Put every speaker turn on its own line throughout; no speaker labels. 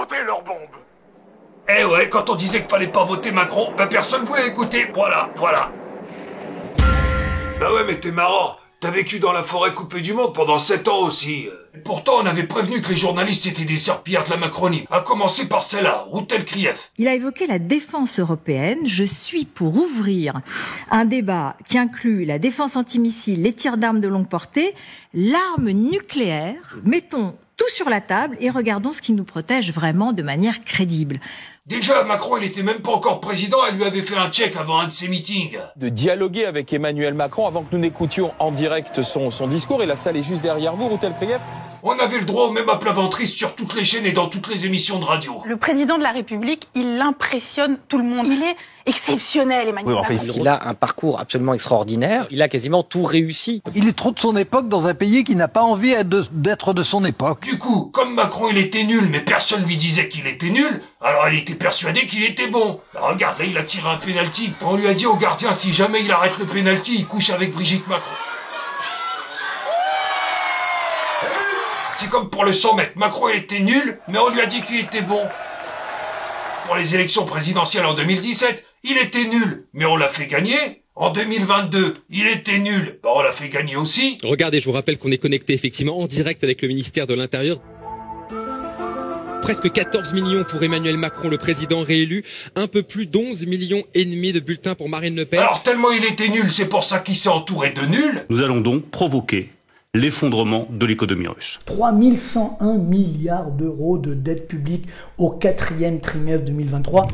exploser leurs bombes.
Eh ouais, quand on disait qu'il fallait pas voter Macron, personne voulait écouter. Voilà. Bah ouais, mais t'es marrant. T'as vécu dans la forêt coupée du monde pendant 7 ans aussi. Et pourtant, on avait prévenu que les journalistes étaient des serpillères de la Macronie. À commencer par celle-là, Routel Krief.
Il a évoqué la défense européenne. Je suis pour ouvrir un débat qui inclut la défense antimissile, les tirs d'armes de longue portée, l'arme nucléaire. Mettons tout sur la table et regardons ce qui nous protège vraiment de manière crédible.
Déjà, Macron, il était même pas encore président, elle lui avait fait un check avant un de ses meetings.
De dialoguer avec Emmanuel Macron avant que nous n'écoutions en direct son discours. Et la salle est juste derrière vous, Routel Krief.
On avait le droit au même à plat ventriste sur toutes les chaînes et dans toutes les émissions de radio.
Le président de la République, il impressionne tout le monde. Il est exceptionnel, Emmanuel Macron.
Il a un parcours absolument extraordinaire. Il a quasiment tout réussi.
Il est trop de son époque dans un pays qui n'a pas envie d'être de son époque.
Du coup, comme Macron il était nul, mais personne lui disait qu'il était nul, alors il était persuadé qu'il était bon. Bah, regarde, là il a tiré un pénalty. On lui a dit au gardien, si jamais il arrête le pénalty, il couche avec Brigitte Macron. C'est comme pour le 100 mètres. Macron il était nul, mais on lui a dit qu'il était bon. Pour les élections présidentielles en 2017, il était nul, mais on l'a fait gagner. En 2022, il était nul, on l'a fait gagner aussi.
Regardez, je vous rappelle qu'on est connecté effectivement en direct avec le ministère de l'Intérieur. Presque 14 millions pour Emmanuel Macron, le président réélu. Un peu plus d'11 millions et demi de bulletins pour Marine Le Pen.
Alors tellement il était nul, c'est pour ça qu'il s'est entouré de nuls.
Nous allons donc provoquer l'effondrement de l'économie russe.
3101 milliards d'euros de dette publique au 4e trimestre 2023.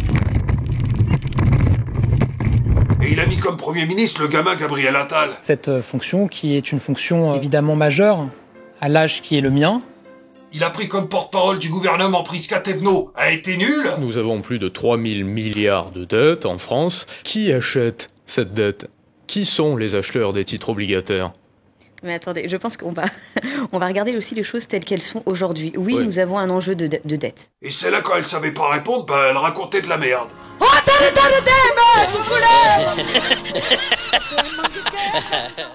Et il a mis comme Premier ministre le gamin Gabriel Attal.
Cette fonction qui est une fonction évidemment majeure, à l'âge qui est le mien.
Il a pris comme porte-parole du gouvernement Prisca Thévenot, a été nul.
Nous avons plus de 3000 milliards de dettes en France. Qui achète cette dette? Qui sont les acheteurs des titres obligataires?
Mais attendez, je pense qu'on va regarder aussi les choses telles qu'elles sont aujourd'hui. Oui, nous avons un enjeu de dette.
Et celle-là, quand elle savait pas répondre, elle racontait de la merde.
Oh,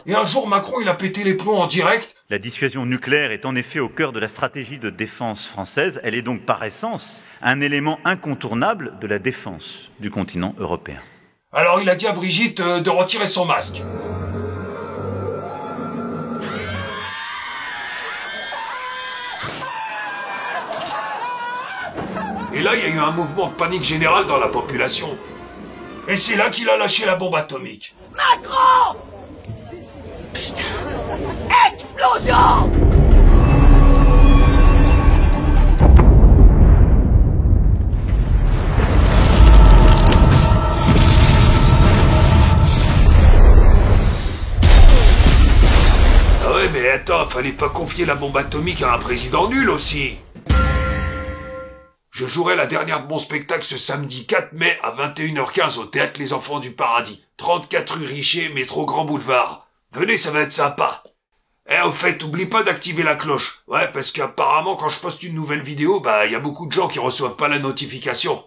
Et un jour, Macron, il a pété les plombs en direct.
La dissuasion nucléaire est en effet au cœur de la stratégie de défense française. Elle est donc par essence un élément incontournable de la défense du continent européen.
Alors il a dit à Brigitte de retirer son masque. Et là, il y a eu un mouvement de panique générale dans la population. Et c'est là qu'il a lâché la bombe atomique.
Macron! Explosion!
Ah ouais, mais attends, fallait pas confier la bombe atomique à un président nul aussi. Je jouerai la dernière de mon spectacle ce samedi 4 mai à 21h15 au Théâtre Les Enfants du Paradis. 34 rue Richer, métro Grand Boulevard. Venez, ça va être sympa. Au fait, oublie pas d'activer la cloche. Ouais, parce qu'apparemment, quand je poste une nouvelle vidéo, y a beaucoup de gens qui reçoivent pas la notification.